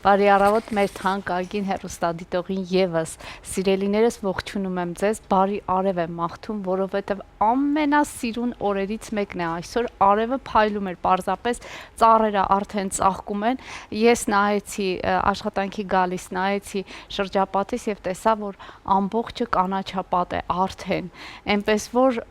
Բարի առավոտ մեր թանկագին հեռուստադիտողին եւս սիրելիներս ողջունում եմ ձեզ, բարի արև եմ մաղթում, որովհետեւ ամենասիրուն օրերից մեկն է այսօր, արևը փայլում էր, պարզապես ծառերը արդեն ծաղկում են, ես նայեցի աշխատանքի գալիս, նայեցի շրջապատից եւ տեսա, որ ամբողջը կանաչապատ է արդեն, այնպես որ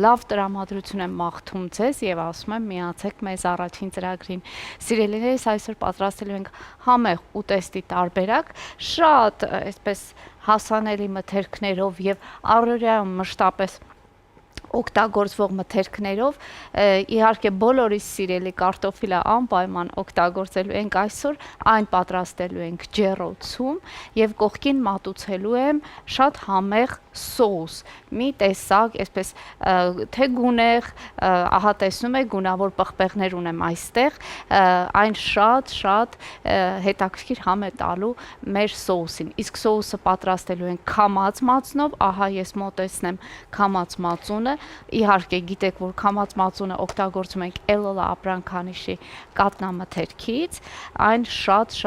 լավ տրամադրություն եմ մաղթում ձեզ եւ ասում եմ միացեք մեզ առաջին ծրագրին, սիրելիներս այսօր պատրաստելու ենք համեղ ուտեստի տարբերակ, շատ այսպես հասանելի մթերքներով եւ առօրյայում մշտապես օգտագործվող մթերքներով, իհարկե բոլորիս սիրելի կարտոֆիլը անպայման օգտագործելու ենք այսօր, այն պատրաստելու ենք ջեռոցում եւ կողքին մատուցելու եմ շատ համեղ սոուս, մի տեսակ, այսպես թե գունեղ, ահա տեսնում եք գունավոր պղպեղներ ունեմ այստեղ, այն շատ հետաքրքիր համ է տալու մեր սոուսին, իսկ սոուսը պատրաստելու ենք քամած մածնով, ահա ես մոտեցնեմ քամած մածունը, իհարկե գիտեք, որ քամած մածունը օգտագործում ենք Էլոլա ապրանքանիշի կատնամթերքից, այն շատ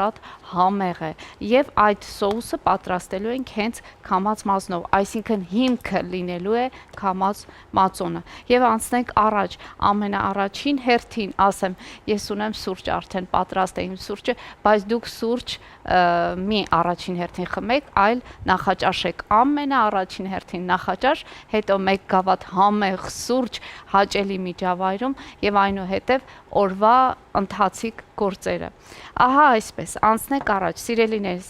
համեղ է եւ այդ սոուսը պատրաստելու ենք հենց քամած մածնով, այսինքն հիմքը լինելու է քամած մածունը եւ անցնենք առաջ, ամենաառաջին հերթին ասեմ, ես ունեմ սուրճ արդեն պատրաստ է իմ սուրճը, բայց դուք սուրճ մի առաջին հերթին խմեք, այլ նախաճաշեք, ամենաառաջին հերթին նախաճաշ, հետո մեկ գավաթ համեղ սուրճ հաճելի միջավայրում եւ այնուհետեւ օրվա ընթացիկ գործերը։ Ահա այսպես, անցնենք առաջ, սիրելիներս,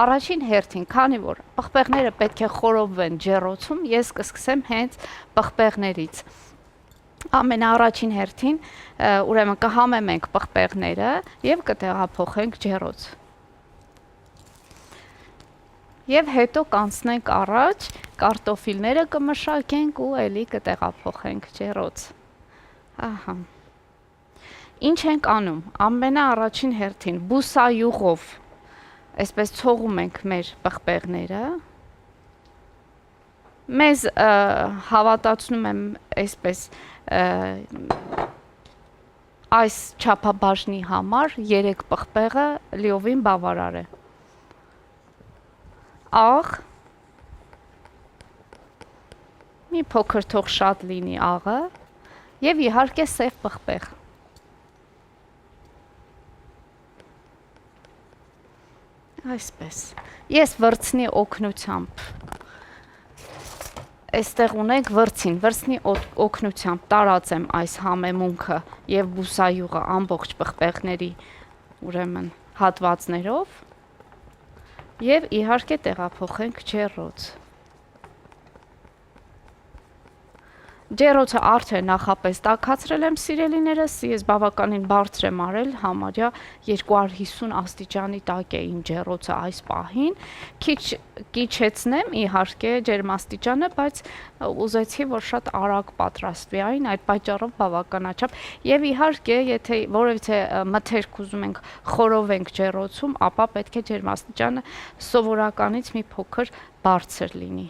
առաջին հերթին, քանի որ պղպեղները պետք է խորովվեն ջեռոցում, ես կսկսեմ հենց պղպեղներից։ Ամենաառաջին հերթին, ուրեմն կհամեմենք պղպեղները եւ կտեղափոխենք ջեռոց։ Եվ հետո կանցնենք առաջ, կարտոֆիլները կմշակենք ու էլի կտեղափոխենք ջեռոց։ Ահա։ Ինչ ենք անում, ամենաառաջին հերթին բուսայուղով, այսպես ցողում ենք մեր պղպեղները, մեզ հավատացնում եմ այսպես այս չափաբաժնի համար 3 պղպեղը լիովին բավարար է։ Աղ, մի փոքր թող շատ լինի աղը եւ իհարկե սև պղպեղ։ Այսպես, ես վրձնի օգնությամբ, այստեղ ունենք վրձնի օգնությամբ տարածեմ այս համեմունքը եւ բուսայուղը ամբողջ պղպեղների ուրեմն հատվածներով եւ իհարկե տեղափոխենք ջեռոց։ Ջեռոցը արդեն նախապես տաքացրել եմ սիրելիներս, ես բավականին բարձր եմ արել, համարյա 250 աստիճանի տակ է իմ ջեռոցը այս պահին, քիչ կիչեցնեմ իհարկե ջերմաստիճանը, բայց ուզեցի, որ շատ արագ պատրաստվի այն, այդ պատճառով բավականաչափ եւ իհարկե, եթե որևիցե մթերք ուզում ենք խորովենք ջեռոցում, ապա պետք է ջերմաստիճանը սովորականից մի փոքր բարձր լինի։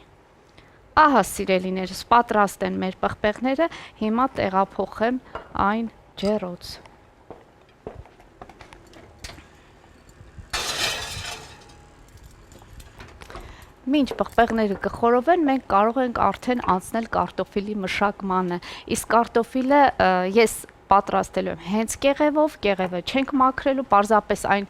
Ահա սիրելիներս, պատրաստ են մեր պղպեղները, հիմա տեղափոխեմ այն ջեռոց։ Մինչ պղպեղները կխորովեն, մենք կարող ենք արդեն անցնել կարտոֆիլի մշակմանը, իսկ կարտոֆիլը ես պատրաստելու եմ հենց կեղևով, կեղևը չենք մաքրելու, պարզապես այն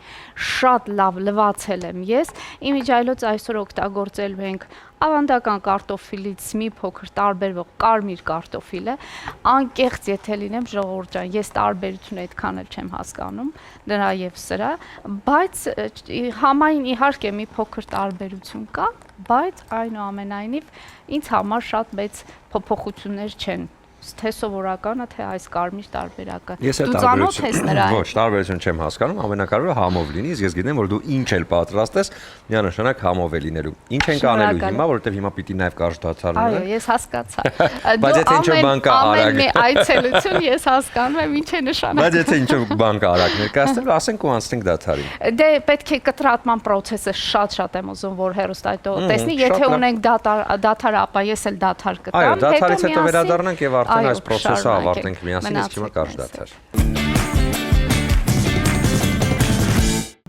շատ լավ լվացել եմ ես, իմիջիայլոց այսօր օգտագործելու ենք ավանդական կարտոֆիլից մի փոքր տարբերվող կարմիր կարտոֆիլը, անկեղծ եթե լինեմ ժողովուրդ ջան, ես տարբերություն այդքան էլ չեմ հասկանում, դրա եւ սրա, բայց համայն իհարկե մի փոքր տարբերություն կա, բայց այնուամենայնիվ ինձ համար շատ մեծ փոփոխություններ չեն թե սովորականը, թե այս կարմիր տարբերակը։ Դու ծանոթ ես նրան։ Ոչ, տարբերություն չեմ հասկանում, ամենակարևորը համով լինի, իսկ ես գիտեմ, որ դու ինչ էլ պատրաստես, միանշանակ համով է լինելու։ Ինչ ենք անելու հիմա, որովհետև հիմա պիտի նաև կարճ դադար լինի։ Այո, ես հասկացա։ Բայց եթե ինչ-որ բան կա արագ։ Ամեն այցելություն ես հասկանում եմ ինչ է նշանակում։ Բայց եթե ինչ-որ բան կա արագ ներկայացնել, ասենք ու անցնենք դադարին։ Դե պետք է կտրատման process-ը շատ եմ ուզում, որ հեռուստադիտողը տեսնի, եթե ունենք դադար, ապա ես էլ դադար կտամ։ Այո, դադարից հետո վերադառնանք եւ արդեն այս process-ը ավարտենք միասին, իսկ հիմա կարճ դադար։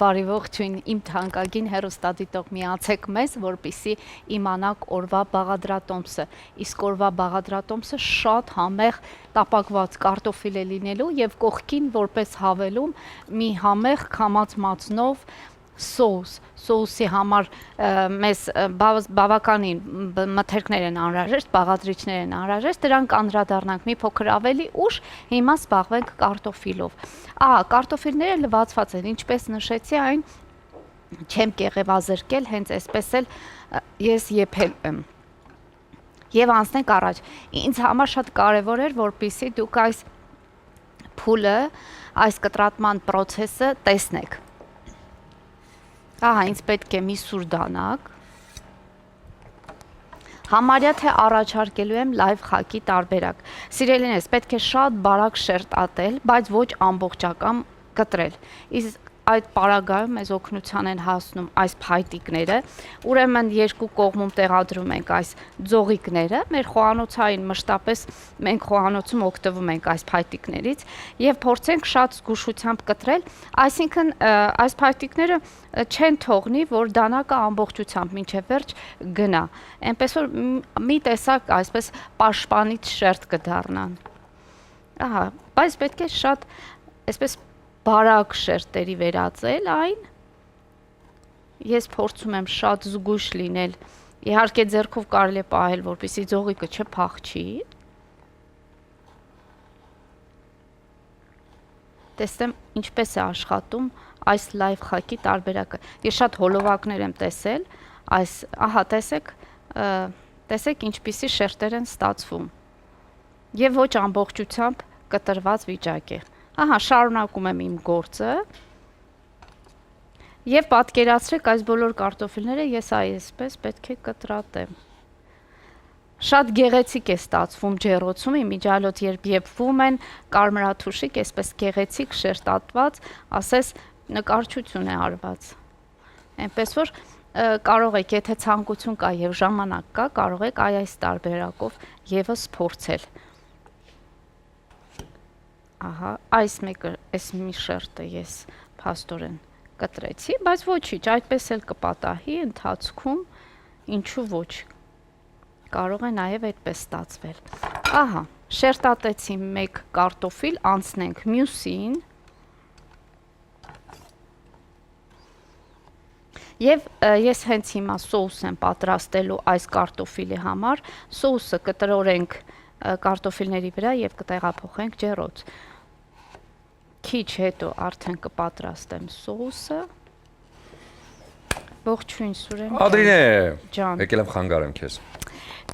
Բարի ողջույն, իմ թանկագին հեռուստադիտող, միացեք մեզ, որպեսզի իմանաք օրվա բաղադրատոմսը։ Իսկ օրվա բաղադրատոմսը շատ համեղ տապակված կարտոֆիլ է լինելու եւ կողքին որպես հավելում մի համեղ քամած մածնով սոուսի համար մեզ բավականին մթերքներ են անհրաժեշտ, բաղադրիչներ են անհրաժեշտ, դրանք անդրադառնանք մի փոքր ավելի ուշ, հիմա զբաղվենք կարտոֆիլով։ Կարտոֆիլները լվացված են, ինչպես նշեցի, այն չեմ կեղևազրկել, հենց այսպես էլ ես եփել եմ։ Եվ անցնենք առաջ։ Ինձ համար շատ կարևոր էր, որպեսզի դուք այս փուլը, այս կտրատման process-ը տեսնեք։ Ինձ պետք է մի սուր դանակ։ Համարյա թե առաջարկելու եմ լայվ խակի տարբերակ։ Սիրելիներս, պետք է շատ բարակ շերտատել, բայց ոչ ամբողջական կտրել։ Իսկ այդ պարագայում մեզ օգնության են հասնում այս փայտիկները, ուրեմն երկու կողմում տեղադրում ենք այս ձողիկները, մեր խոհանոցային մշտապես մենք խոհանոցում օգտվում ենք այս փայտիկներից եւ փորձենք շատ զգուշությամբ կտրել, այսինքն այս փայտիկները չեն թողնի, որ դանակը ամբողջությամբ մինչև վերջ գնա, այնպես որ մի տեսակ այսպես պաշտպանիչ շերտ կդառնան։ Բայց պետք է շատ այսպես բարակ շերտերի վերածել այն, ես փորձում եմ շատ զգույշ լինել, իհարկե ձեռքով կարելի է պահել, որպեսզի ձողիկը չփախչի, տեսնեմ ինչպես է աշխատում այս լայվ խակի տարբերակը, ես շատ հոլովակներ եմ տեսել, տեսեք ինչպիսի շերտեր են ստացվում, և ոչ ամբողջությամբ կտրված վիճակ է։ Շարունակում եմ իմ գործը եւ պատկերացրեք այս բոլոր կարտոֆիլները ես այսպես պետք է կտրատեմ։ Շատ գեղեցիկ է ստացվում ջեռոցում, իմիջիալոց երբ եփվում են կարմրաթուշիկ, այսպես գեղեցիկ շերտատված, ասես նկարչություն է արված։ Այնպես որ կարող եք, եթե ցանկություն կա եւ ժամանակ կա, կարող եք այս տարբերակով եւս փորձել։ Այս մեկը, այս մի շերտը ես փաստորեն կտրեցի, բայց ոչինչ, այդպես էլ կպատահի ընթացքում, ինչու ոչ, կարող է նաև այդպես ստացվել։ Շերտատեցի մեկ կարտոֆիլ, անցնենք մյուսին, եւ ես հենց հիմա սոուս եմ պատրաստելու այս կարտոֆիլի համար, սոուսը կտրորենք կարտոֆիլների վրա եւ կտեղափոխենք ջեռոց։ Քիչ հետո արդեն կպատրաստեմ սոուսը։ Ողջույն Սուրեն։ Ադրինե, ջան։ Եկել եմ խանգարեմ քեզ։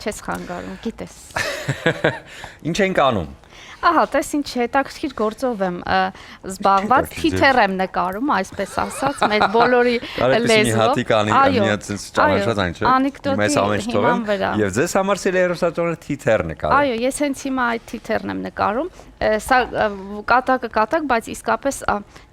Չես խանգարում, գիտես։ Ինչ ենք անում։ Տես ինչ հետաքրքիր գործով եմ զբաղված, թիթեռ եմ նկարում, այսպես ասած, մեր բոլորի լեզվով։ Եվ ձեզ համար սիրելի հեռուստաընկերներ թիթեռ նկարում։ Այո, ես հենց հիմա այդ թիթեռն եմ նկարում, սա կատակ, բայց իսկապես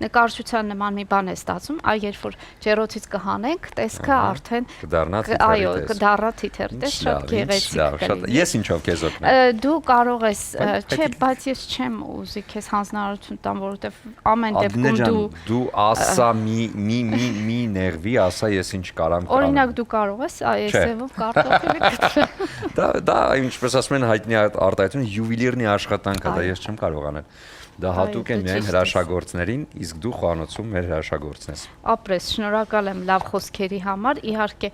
նկարչության նման մի բան է ստացվում, երբ որ ջեռոցից կհանենք, տեսքը արդեն կդառնա թիթեռ, տես շատ գեղեցիկ կլինի։ Ես ինչով քեզ օգնեմ։ Դու կարող ես, չէ, բայց ես չեմ ուզի քեզ հանձնարարություն տամ, որովհետև ամեն դեպքում դու ասա մի ներվի, ասա ես ինչ կարամ կանեմ։ Օրինակ դու կարող ես այս ձևով կարտոֆիլը կտրել։ Դա ինչպես ասում են հայտնի արտահայտություն յուվելիրնի աշխատանք է, դա ես չեմ կարող անել։ Դա հատուկ է միայն հրաշագործներին, իսկ դու խոհանոցում մեր հրաշագործն ես։ Ապրես, շնորհակալ եմ լավ խոսքերի համար։ Իհարկե,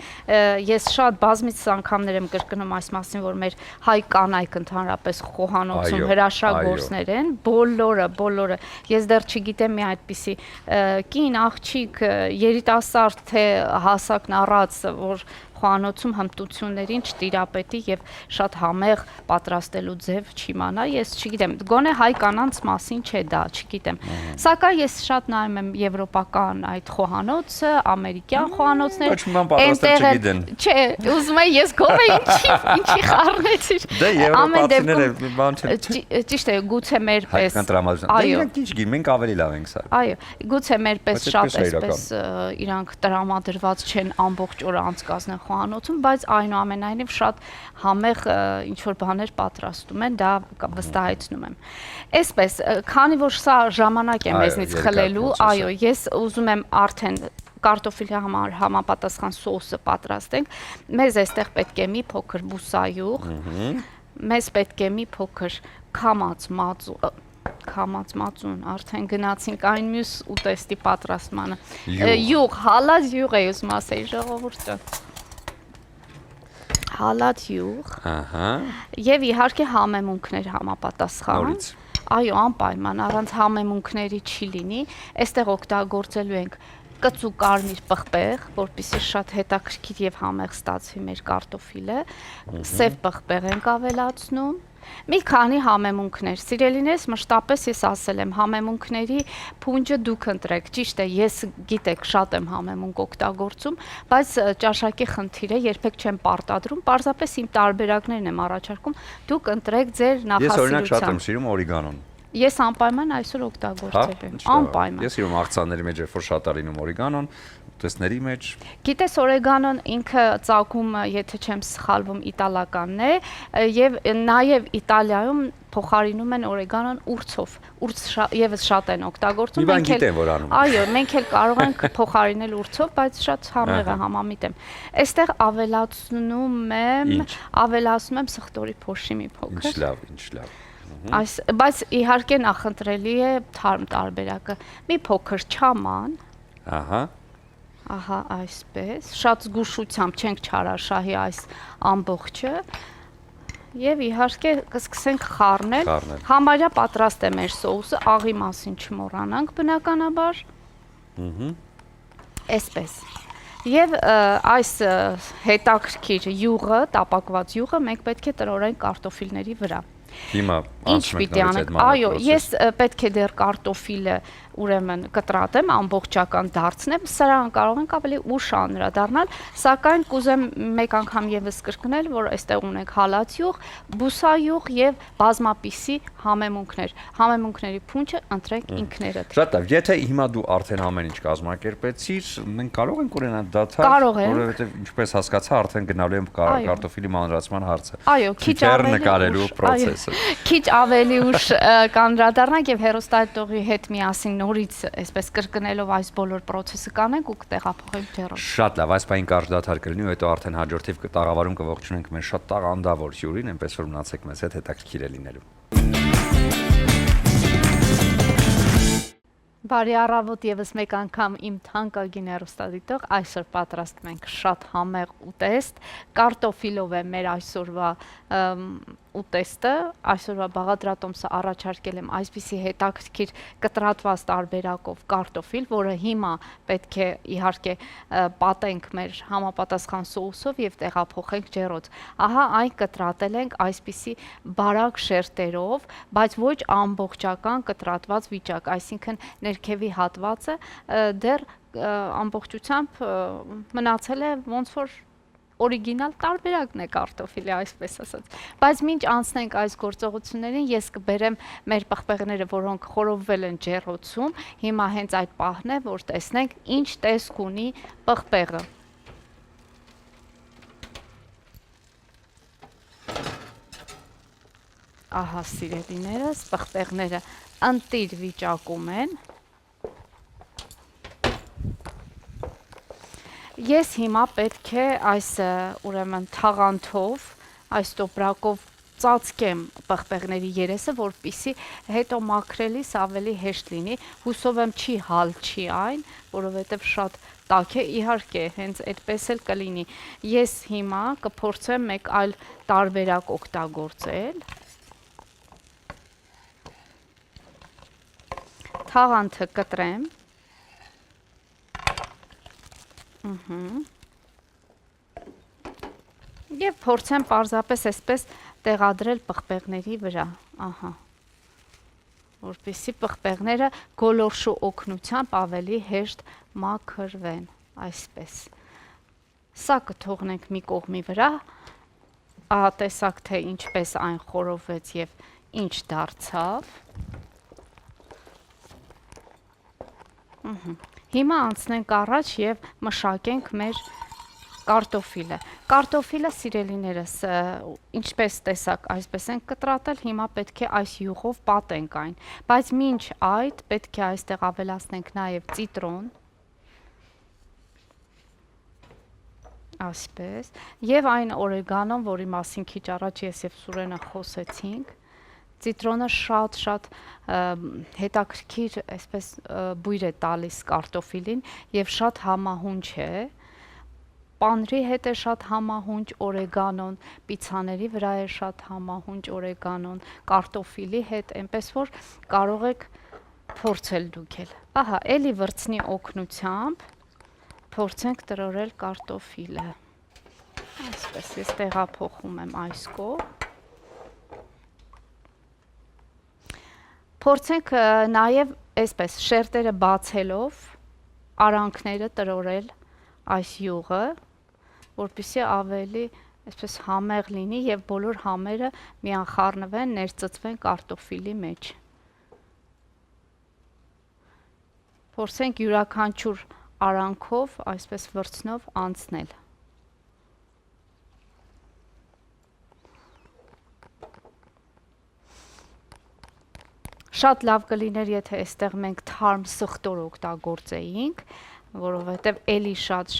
ես շատ բազմիցս անգամներ եմ կրկնում այս մասին, որ մեր հայ կանայք ընդհանրապես խոհանոցում հրաշագործներ են, բոլորը։ Ես դեռ չգիտեմ մի այդպիսի կին, աղջիկ, երիտասարդ թե հասակն առած, որ խոհանոցում հմտություններին չտիրապետի եւ շատ համեղ պատրաստելու ձև չիմանա, ես չգիտեմ, գոնե հայ կանանց մասին չէ դա, չգիտեմ։ Սակայն ես շատ նայում եմ եվրոպական այդ խոհանոցը, ամերիկյան խոհանոցները, այնտեղ չէ, ուզում եմ ես գովե ինչի խառնեցիր։ Դե եվրոպացիները բան չեն։ Ճիշտ է, գուցե մեր պես։ Այո, ինչ գիտեմ, մենք ավելի լավ ենք սա։ Այո, գուցե մեր պես շատ այսպես իրանք տրամադրված չեն ամբողջ օրը անցկացնեն խոհանոցում, բայց այնուամենայնիվ շատ համեղ ինչ որ բաներ պատրաստում են, դա վստահեցնում եմ։ Այսպես, քանի որ սա ժամանակ է մեզնից խլելու, այո, ես ուզում եմ արդեն կարտոֆիլի համար համապատասխան սոուսը պատրաստենք։ Մեզ այստեղ պետք է մի փոքր բուսայուղ, մեզ պետք է մի փոքր քամած մածուն, արդեն գնացինք այն մյուս ուտեստի պատրաստմանը։ Յուղ, հալած յուղ է ուզում ասեի ժողովուրդը։ Հալած յուղ։ Ահա։ Եվ իհարկե համեմունքներ համապատասխան։ Նորից։ Այո, անպայման, առանց համեմունքների չի լինի։ Այստեղ օգտագործելու ենք կծու կարմիր պղպեղ, որպեսզի շատ հետաքրքիր եւ համեղ ստացվի մեր կարտոֆիլը, սև պղպեղ ենք ավելացնում, մի քանի համեմունքներ։ Սիրելիներս, մշտապես ես ասել եմ, համեմունքների փունջը դուք ընտրեք։ Ճիշտ է, ես գիտեք շատ եմ համեմունք օգտագործում, բայց ճաշակի խնդիր է, երբեք չեմ պարտադրում, պարզապես իմ տարբերակներն եմ առաջարկում, դուք ընտրեք ձեր նախասիրության։ Ես օրինակ շատ եմ սիրում օրիգանոն։ Ես անպայման այսօր օգտագործել եմ, անպայման։ Ես սիրում աղցանների մեջ որ շատ արինում օրիգանոն, ուտեստների մեջ։ Գիտես, օրեգանոն ինքը ծագումը, եթե չեմ սխալվում, իտալականն է, եւ նաեւ Իտալիայում փոխարինում են օրեգանոն ուրցով։ Ուրց եւս շատ են օգտագործում։ Մենք գիտեմ, որ անում։ Այո, մենք էլ կարող ենք փոխարինել ուրցով, բայց շատ համեղ է, համամիտ եմ։ Այստեղ ավելացնում եմ սխտորի փոշի մի փոքր։ Ինչ լավ, ինչ լավ։ Բայց իհարկե նախընտրելի է թարմ տարբերակը։ Մի փոքր չաման։ Ահա։ Ահա այսպես, շատ զգուշությամբ չենք չարաշահի այս ամբողջը եւ իհարկե կսկսենք խառնել։ Համարյա պատրաստ է մեր սոուսը, աղի մասին չմոռանանք բնականաբար։ Այսպես։ Եվ այս հետաքրքիր յուղը, տապակված յուղը մենք պետք է տրորենք կարտոֆիլների վրա։ Հիմա անցնենք նորից այդ մանրը։ Այո, ես պետք է դեռ կարտոֆիլը ուրեմն կտրատեմ, ամբողջական դարձնեմ, սրան կարող ենք ավելի ուշ անդրադառնալ, սակայն կուզեմ մեկ անգամ եւս կրկնել, որ այստեղ ունենք հալած յուղ, բուսայուղ եւ բազմապիսի համեմունքներ։ Համեմունքների փունջը ընտրենք ինքներդ։ Շատ լավ, եթե հիմա դու արդեն ամեն ինչ կազմակերպեցիր, մենք կարող ենք օրենալ դաթար, որովհետեւ ինչպես հասկացա, արդեն գնալու եմ կարտոֆիլի մանրացման հարցը։ Այո, քիչ նկարելու process-ը։ Քիչ ավելի ուշ կանդրադառնանք եւ հերոստատողի հետ միասին նորից այսպես կրկնելով այս բոլոր process-ը կանենք ու կտեղափոխենք ջեռով։ Շատ լավ, այս պահին կարճ դադար կլինի ու հետո արդեն հաջորդիվ կտաղավարում կողջունենք մեր շատ տաղանդավոր հյուրին, այնպես որ մնացեք մեզ հետ, հետաքրքիր է լինելու։ Բարի առավոտ եւս մեկ անգամ իմ թանկագին հեռուստադիտող, այսօր պատրաստում ենք շատ համեղ ուտեստ, կարտոֆիլով է մեր այսօրվա ուտեստը, այսօրվա բաղադրատոմսը առաջարկել եմ այսպիսի հետաքրքիր կտրատված տարբերակով կարտոֆիլ, որը հիմա պետք է իհարկե պատենք մեր համապատասխան սոուսով եւ տեղափոխենք ջեռոց։ Ահա այն կտրատել ենք այսպիսի բարակ շերտերով, բայց ոչ ամբողջական կտրատված վիճակ, այսինքն ներքևի հատվածը դեռ ամբողջությամբ մնացել է ոնց որ օրիգինալ տարբերակն է կարտոֆիլի, այսպես ասած։ Բայց մինչ անցնենք այս գործողություններին, ես կբերեմ մեր պղպեղները, որոնք խորովվել են ջեռոցում, հիմա հենց այդ պահն է, որ տեսնենք ինչ տեսք ունի պղպեղը։ Ահա սիրելիներս, պղպեղները ընտիր վիճակում են։ Ես հիմա պետք է այս ուրեմն թաղանթով, այս տոպրակով ծածկեմ պղպեղների երեսը, որպեսզի հետո մաքրելիս ավելի հեշտ լինի։ Հուսով եմ չի հալչի այն, որովհետև շատ տաք է, իհարկե, հենց այդպես էլ կլինի։ Ես հիմա կփորձեմ մեկ այլ տարբերակ օգտագործել։ Թաղանթը կտրեմ։ Եվ փորձեմ պարզապես այսպես տեղադրել պղպեղների վրա, ահա, որպեսզի պղպեղները գոլորշու օգնությամբ ավելի հեշտ մաքրվեն, այսպես։ Սա կթողնենք մի կողմի վրա, ահա տեսակ թե ինչպես այն խորովվեց եւ ինչ դարձավ։ Հիմա անցնենք առաջ եւ մշակենք մեր Կարտոֆիլը սիրելիներս ինչպես տեսակ այսպես են կտրատել, հիմա պետք է այս յուղով պատենք այն, բայց մինչ այդ պետք է այստեղ ավելացնենք նաև ծիտրոն, այսպես, եւ այն օրեգանոն, որի մասին քիչ առաջ ես եւ Սուրենը խոսեցինք, ծիտրոնը շատ հետաքրքիր այսպես բույր է տալիս կարտոֆիլին եւ շատ համահունչ է, պանրի հետ է շատ համահունչ օրեգանոն, պիցաների վրա է շատ համահունչ օրեգանոն, կարտոֆիլի հետ, այնպես որ կարող եք փորձել դուք էլ։ Ահա, էլի վրձնի օգնությամբ փորձենք տրորել կարտոֆիլը։ Այսպես ես տեղափոխում եմ այս կողմ։ Փորձենք նաև այսպես շերտերը բացելով արանքները տրորել այս յուղը, որպեսզի ավելի այսպես համեղ լինի եւ բոլոր համերը միանխառնվեն, ներծծվեն կարտոֆիլի մեջ։ Փորձենք յուրաքանչյուր արանքով այսպես վրձնով անցնել։ Շատ լավ կլիներ, եթե այստեղ մենք թարմ սխտոր օգտագործեինք, որովհետև էլի շատ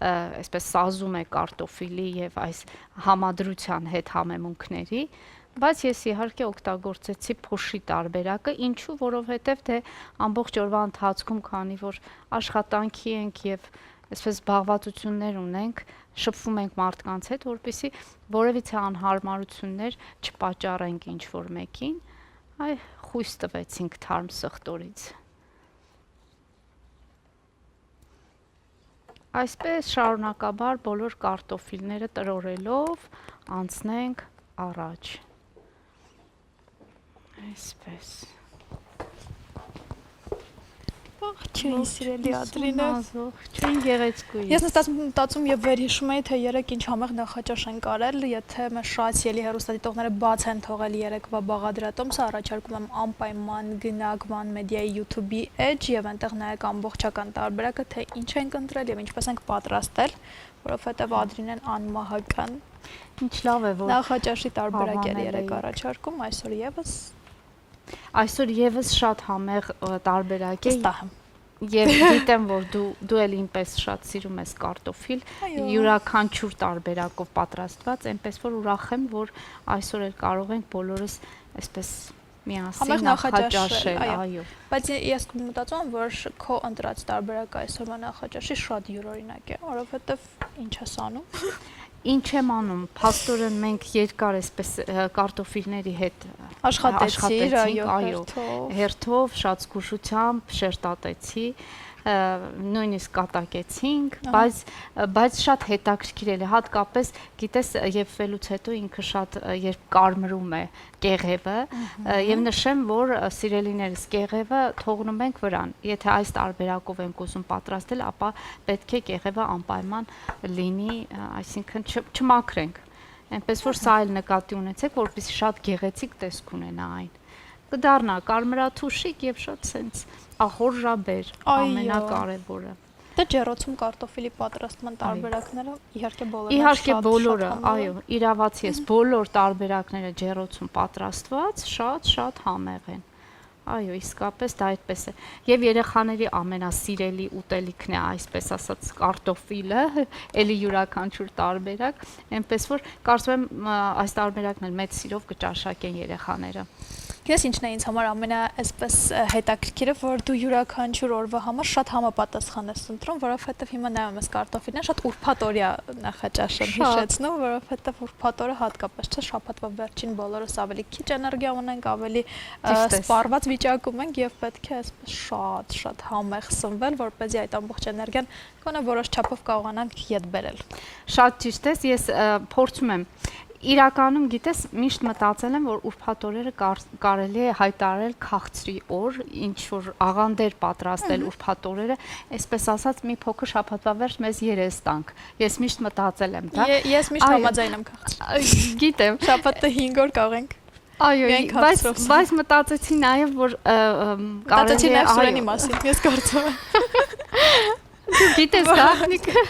այսպես սազում է կարտոֆիլի եւ այս համադրության հետ համեմունքների, բայց ես իհարկե օգտագործեցի փոշի տարբերակը, ինչու, որովհետև դե ամբողջ օրվա ընթացքում, քանի որ աշխատանքի ենք եւ այսպես զբաղվածություններ ունենք, շփվում ենք մարդկանց հետ, որպեսզի որևիցե անհարմարություններ չպատճառենք ինչ որ մեկին, այ խույս տվեցինք թարմ սխտորից։ Այսպես շարունակաբար բոլոր կարտոֆիլները տրորելով անցնենք առաջ։ Այսպես։ Ողջույն, սիրելի Ադրինե։ Ողջույն, գեղեցկուի։ Ես մտածում եւ վերհիշում եի, թե երեք ինչ համեղ նախաճաշ ենք արել, եթե մեր շատ սիրելի հեռուստադիտողները բաց են թողել երեկվա բաղադրատոմսը, առաջարկում եմ անպայման գնաք One Media-ի YouTube-ի էջ եւ այնտեղ նայեք ամբողջական տարբերակը, թե ինչ ենք ընտրել եւ ինչպես ենք պատրաստել, որովհետեւ Ադրինեն անմահական Ինչ լավ է, որ նախաճաշի տարբերակ էր երեք առաջարկում, այսօր եւս շատ համեղ տարբերակ է։ Վստահ եմ։ Եվ գիտեմ, որ դու էլ ինպես շատ սիրում ես կարտոֆիլ, յուրաքանչյուր տարբերակով պատրաստված, այնպես որ ուրախ եմ, որ այսօր էլ կարող ենք բոլորս այսպես միասին նախաճաշել, այո։ Բայց ես մտածում եմ, որ քո ընտրած տարբերակը այսօրվա նախաճաշի շատ յուրօրինակ է, որովհետև ինչ ես անում։ Ինչ եմ անում, փաստորեն մենք երկար այսպես կարտոֆիլների հետ աշխատեցինք, այո, հերթով, շատ զգուշությամբ շերտատեցի, նույնիսկ կատակեցինք, բայց շատ հետաքրքիր է, հատկապես գիտես Եփվելուց հետո ինքը շատ երբ կարմրում է կեղևը եւ նշեմ, որ սիրելիներս կեղևը թողնում ենք վրան, եթե այս տարբերակով ենք ուզում պատրաստել, ապա պետք է կեղևը անպայման լինի, այսինքն չմաքրենք, այնպես որ սա էլ նկատի ունեցեք, որպեսզի շատ գեղեցիկ տեսք ունենա այն։ Կդառնա կարմրաթուշիկ եւ շատ սենց ախորժաբեր, ամենակարևորը։ Դե ջեռոցում կարտոֆիլի պատրաստման տարբերակները իհարկե բոլորը, այո, իրավացի ես, բոլոր տարբերակները ջեռոցում պատրաստված շատ համեղ են։ Այո, իսկապես դա այդպես է։ Եվ երեխաների ամենասիրելի ուտելիքն է, այսպես ասած, կարտոֆիլը, էլի յուրաքանչյուր տարբերակ, այնպես որ կարծում եմ այս տարբերակն էլ մեծ սիրով կճաշակեն երեխաները։ Գիտես ինչն է ինձ համար ամենաայսպես հետաքրքիրը, որ դու յուրաքանչյուր օրվա համար շատ համապատասխան ես ընտրում, որովհետև հիմա նայում ես կարտոֆիլն, շատ ուրբաթօրյա նախաճաշ եմ հիշեցնում, որովհետև ուրբաթ օրը հատկապես չէ, շաբաթվա վերջին բոլորս ավելի քիչ էներգիա ունենք, ավելի սպառված վիճակում ենք եւ պետք է այսպես շատ համեղ սնվել, որպեսզի այդ ամբողջ էներգիան գոնե որոշ չափով կարողանանք ետ բերել։ Շատ ճիշտ ես, ես փորձում եմ Իրականում գիտես միշտ մտածել եմ, որ ուրբաթ օրերը կարելի է հայտարարել քաղցրի օր, ինչ որ աղանդեր պատրաստել ուրբաթ օրերը, այսպես ասած մի փոքր շաբաթվա վերջ մեզ երես տանք։ Ես միշտ մտածել եմ դա։ Ես միշտ համաձայն եմ քաղցրի։ Գիտեմ, շաբաթը 5 օր կարող ենք։ Այո, բայց մտածեցի նաև, որ կարելի է Սուրենի մասին, ես կարծում եմ։ Դու գիտես գաղտնիքը։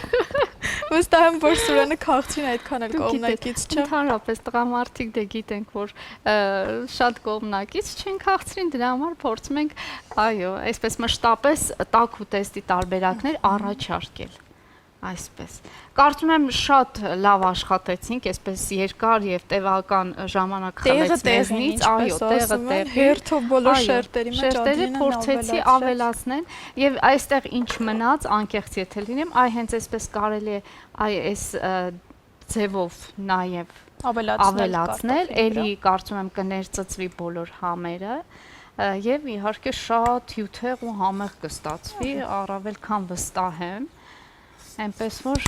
Վստահ եմ, որ Սուրենը քաղցրին այդքան էլ կողմնակից չէ։ Ընդհանրապես տղամարդիկ դե գիտենք, որ շատ կողմնակից չեն քաղցրին, դրա համար փորձում ենք, այո, այսպես մշտապես տաք ուտեստի տարբերակներ առաջարկել։ Այսպես։ Կարծում եմ շատ լավ աշխատեցինք, այսպես երկար եւ տևական ժամանակ խլեց մեզնից, այո, տեղը հերթով բոլոր շերտերի մեջ շերտերը փորձեցի ավելացնել եւ այստեղ ինչ մնաց, անկեղծ եթե լինեմ, այ հենց այսպես կարելի է այս ձևով նաեւ ավելացնել, ելի կարծում եմ կներծծվի բոլոր համերը եւ իհարկե շատ հյութեղ ու համեղ կստացվի, առավել քան վստահ եմ։ Այնպես որ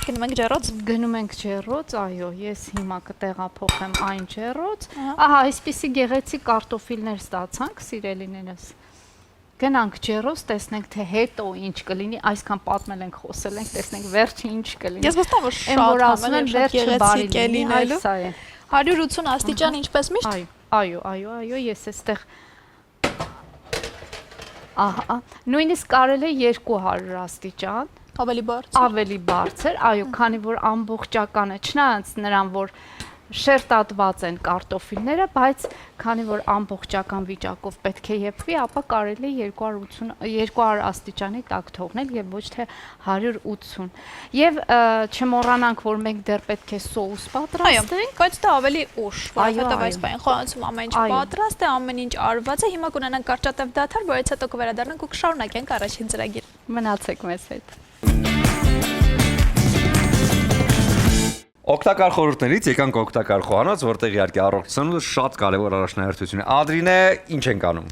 գնում ենք ջեռոց, այո, ես հիմա կտեղափոխեմ այն ջեռոց։ Ահա, այսպիսի գեղեցիկ կարտոֆիլներ ստացանք, սիրելիներս։ Գնանք ջեռոց, տեսնենք թե հետո ինչ կլինի, այսքան պատմել ենք, խոսել ենք, տեսնենք վերջը ինչ կլինի։ Ես վստահ եմ, որ շատ համել եւ գեղեցիկ է լինելու։ 180 աստիճան ինչպես միշտ։ Այո, ես այստեղ ահա, նույնիսկ կարելի է 200 աստիճան ավելի բարձր, այո, քանի որ ամբողջականը չնայած նրան, որ շերտատված են կարտոֆիլները, բայց քանի որ ամբողջական վիճակով պետք է եփվի, ապա կարելի է 200 աստիճանի տակ թողնել եւ ոչ թե 180։ Եվ չմոռանանք, որ մենք դեռ պետք է սոուս պատրաստենք, բայց դա ավելի ուշ, որովհետեւ այս բան խոհանոցում ամեն ինչ պատրաստ է, ամեն ինչ արված է, հիմա կունենանք կարճատև դադար, որից հետո կվերադառնանք ու կշարունակենք առաջին ծրագիրը։ Մնացեք մեզ հետ։ Օգտակար խորհուրդներից եկանք օգտակար խոհանոց, որտեղ իհարկե առողջությունը շատ կարևոր առաջնահերթություն է։ Ադրինե, ինչ ենք անում։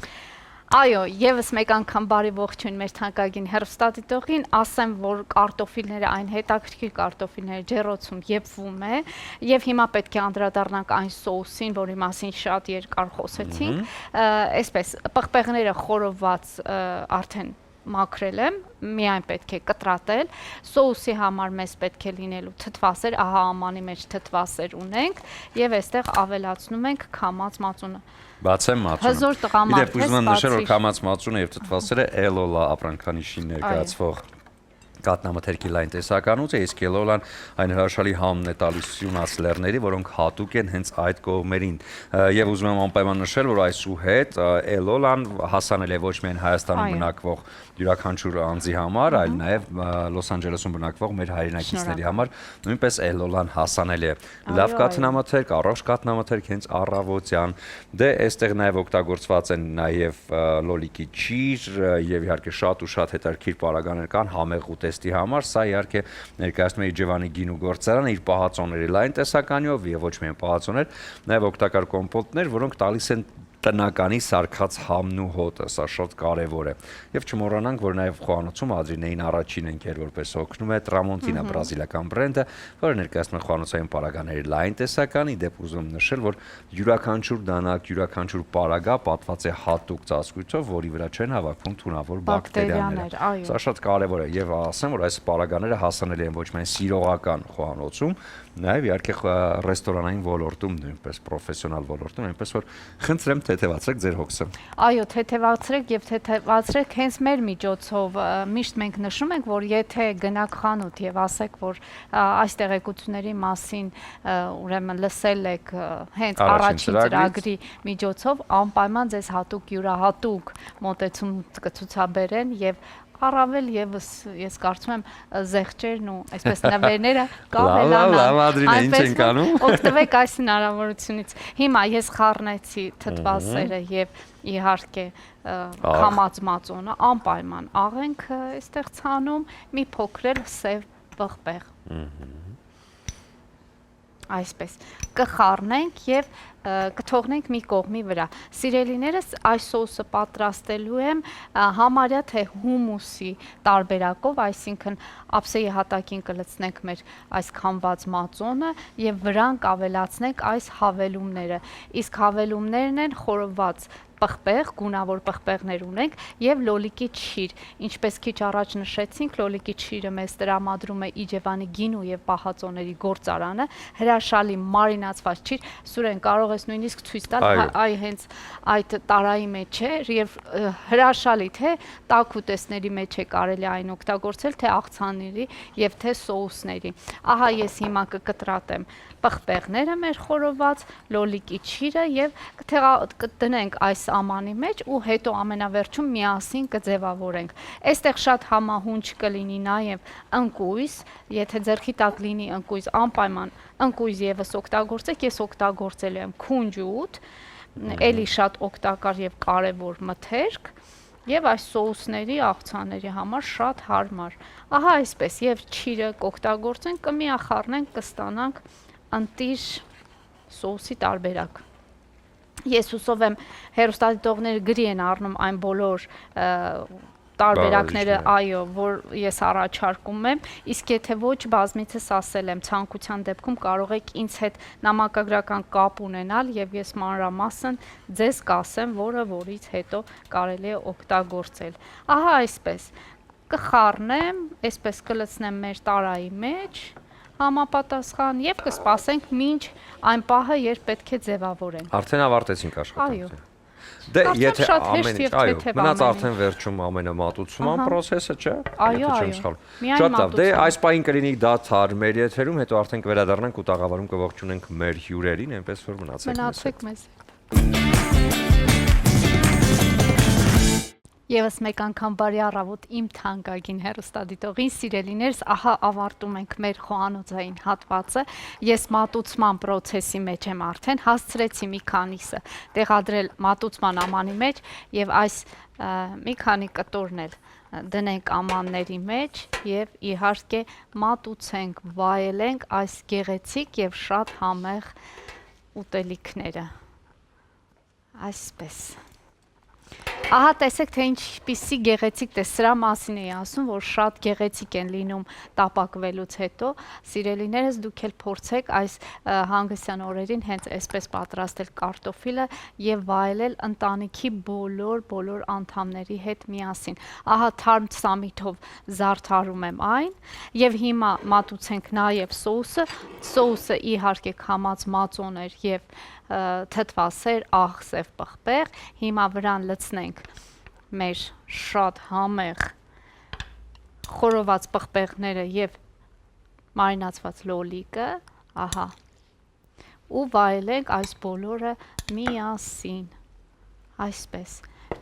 Այո, եւս մեկ անգամ բարի ողջույն մեր թանկագին հեռուստադիտողին, ասեմ, որ կարտոֆիլները այն հետաքրքիր կարտոֆիլները ջեռոցում եփվում է, եւ հիմա պետք է անդրադառնանք այն սոուսին, որի մասին շատ երկար խոսեցինք, այսպես պղպեղները խորոված արդեն մաքրել եմ, միայն պետք է կտրատել, սոուսի համար մեզ պետք է լինելու թթվասեր, ահա ամանի մեջ թթվասեր ունենք եւ այստեղ ավելացնում ենք քամած մածունը։ Բացեմ մածունը։ Հզոր տղամարդ է, ուզում եմ նշել, որ քամած մածունը եւ թթվասերը էլոլա ապրանքանիշին ներկայացվող կատնամթերքի լայն տեսականուց է, իսկ էլոլան այն հրաշալի համն է տալիս սյունած լեռների, որոնք հատուկ են հենց այդ կողմերին։ Եվ ուզում եմ անպայման նշել, որ այսուհետ էլոլան հասանել է ոչ միայն Հայաստանում բնակվող յուրաքանչյուր անձի համար, այլ նաև Լոս Անջելեսում բնակվող մեր հայրենակիցների համար նույնպես էլոլան հասանել է։ Լավ կաթնամթերք, առողջ կաթնամթերք հենց առավոտյան։ Դե այստեղ նաև օգտագործված են նաև լոլիկի ճիր եւ իհարկե շատ ու շատ հետաքրքիր պարագաներ կան համեղ ուտեստի համար, սա իհարկե ներկայացնում է Իջևանի գինու գործարանը իր պահածոների լայն տեսականյով եւ ոչ միայն պահածոներ, նաեւ օգտակար կոմպոտներ, որոնք տալիս են տնականի սարքած համն ու հոտը, սա շատ կարևոր է։ Եվ չմոռանանք, որ նաև խոհանոցում Ադրինեին առաջին ընկեր որպես օգնում է Տրամոնտինա բրազիլական բրենդը, որը ներկայացնում է խոհանոցային պարագաների լայն տեսականի, դեպ ուզում նշել, որ յուրաքանչյուր դանակ, յուրաքանչյուր պարագա պատված է հատուկ ծածկույթով, որի վրա չեն հավաքվում թունավոր բակտերիաներ։ Սա շատ կարևոր է եւ ասեմ, որ այս պարագաները հասանելի են ոչ միայն սիրողական խոհանոցում, նաև իհարկե ռեստորանային ոլորտում, նույնպես պրոֆեսիոնալ ոլորտում, այնպես որ խնդրեմ թեթևացրեք ձեր հոգսը։ Այո, թեթևացրեք եւ թեթևացրեք հենց մեր միջոցով։ Միշտ մենք նշում ենք, որ եթե գնաք խանութ եւ ասեք, որ այս տեղեկությունների մասին ուրեմն լսել եք հենց առաջին ծրագրի միջոցով, անպայման ձեզ հատուկ յուրահատուկ մոտեցում կցուցաբերեն եւ առավել եւս ես կարծում եմ զեղչերն ու այսպես նվերները կավելանան։ Այնպես օգտվեք այս հնարավորությունից։ Հիմա ես խառնեցի թթվասերը եւ իհարկե քամած մածունը, անպայման աղենք այստեղ ցանում, մի փոքր սև պղպեղ։ Այսպես կխառնենք եւ կթողնենք մի կողմի վրա։ Սիրելիներս, այս սոուսը պատրաստելու եմ համարյա թե հումուսի տարբերակով, այսինքն ափսեի հատակին կլցնենք մեր այս քամված մածոնը եւ վրան կավելացնենք այս հավելումները։ Իսկ հավելումներն են խորոված պղպեղ, գունավոր պղպեղներ ունենք եւ լոլիկի չիր։ Ինչպես քիչ առաջ նշեցինք, լոլիկի չիրը մեզ տրամադրում է Իջևանի գինու եւ պահածոների գործարանը, հրաշալի մարինացված չիր, Սուրեն կարող ես նույնիսկ ցույց տալ, այ հենց այդ տարայի մեջ է եւ հրաշալի թե տաք ուտեստների մեջ է կարելի այն օգտագործել, թե աղցանների եւ թե սոուսների։ Ահա ես հիմա կկտրատեմ պղպեղները մեր խորոված, լոլիկի չիրը եւ կդնենք այս ամանի մեջ ու հետո ամենավերջում միասին կձևավորենք։ Այստեղ շատ համահունչ կլինի նաեւ ընկույզ, եթե ձեռքի տակ լինի ընկույզ, անպայման ընկույզ եւս օգտագործեք, ես օգտագործել եմ քունջուտ, էլի շատ օգտակար եւ կարեւոր մթերք եւ այս սոուսների, աղցանների համար շատ հարմար։ Ահա այսպես եւ չիրը կօգտագործենք, կմիախառնենք, կստանանք ընտիր սոուսի տարբերակ։ Ես հուսով եմ հեռուստադիտողները գրի են առնում այն բոլոր տարբերակները, այո, որ ես առաջարկում եմ, իսկ եթե ոչ, բազմիցս ասել եմ, ցանկության դեպքում կարող եք ինձ հետ նամակագրական կապ ունենալ եւ ես մանրամասն ձեզ կասեմ, որից հետո կարելի է օգտագործել։ Ահա այսպես կխառնեմ, այսպես կլցնեմ մեր տարայի մեջ համապատասխան եւ կսպասենք մինչ այն պահը, երբ պետք է ձևավորենք։ Արդեն ավարտեցինք աշխատանքը։ Դե Կարծեմ եթե շատ ամեն հեշտ ինչ, եւ այո, թեթև մնաց ամեն արդեն վերջում ամենը մատուցման process-ը, չէ՞։ Այո, Եթե չեմ այո, սխալվում։ միայն Շատ լավ, դե մատուցումը։ այս պահին կլինի դադար մեր եթերում, հետո արդեն կվերադառնանք ու տաղավարում կողջունենք մեր հյուրերին, այնպես որ մնացեք մեզ հետ։ Եվս մեկ անգամ բարի առավոտ իմ թանկագին հեռուստադիտողին, սիրելիներս, ահա ավարտում ենք մեր խոհանոցային հատվածը։ Ես մատուցման process-ի մեջ եմ արդեն, հասցրեցի մի քանիսը տեղադրել մատուցման ամանի մեջ եւ այս մի քանի կտորն էլ դնենք ամանների մեջ եւ իհարկե մատուցենք, վայելենք այս գեղեցիկ եւ շատ համեղ ուտելիքները։ Այսպես։ Ահա տեսեք, թե ինչպիսի գեղեցիկ է, սրա մասին էի ասում, որ շատ գեղեցիկ են լինում տապակվելուց հետո, սիրելիներս դուք էլ փորձեք այս հանգստյան օրերին հենց այսպես պատրաստել կարտոֆիլը եւ վայելել ընտանիքի բոլոր անդամների հետ միասին։ Ահա թարմ սամիթով զարդարում եմ այն եւ հիմա մատուցենք նաեւ սոուսը իհարկե քամած մածոներ եւ թթվասեր, աղսև պղպեղ, հիմա վրան լցնենք մեր շատ համեղ խորոված պղպեղները եւ մարինացված լոլիկը, ահա, ու վայելենք այս բոլորը միասին, այսպես,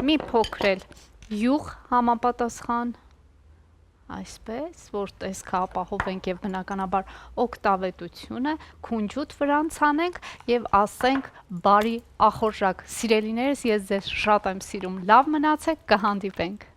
մի փոքր յուղ համապատասխան, այսպես, որ տեսքը ապահովենք եւ բնականաբար օգտավետությունը, քունջուտ վրան ցանենք եւ ասենք բարի ախորժակ։ Սիրելիներս, ես ձեզ շատ եմ սիրում, լավ մնացեք, կհանդիպենք։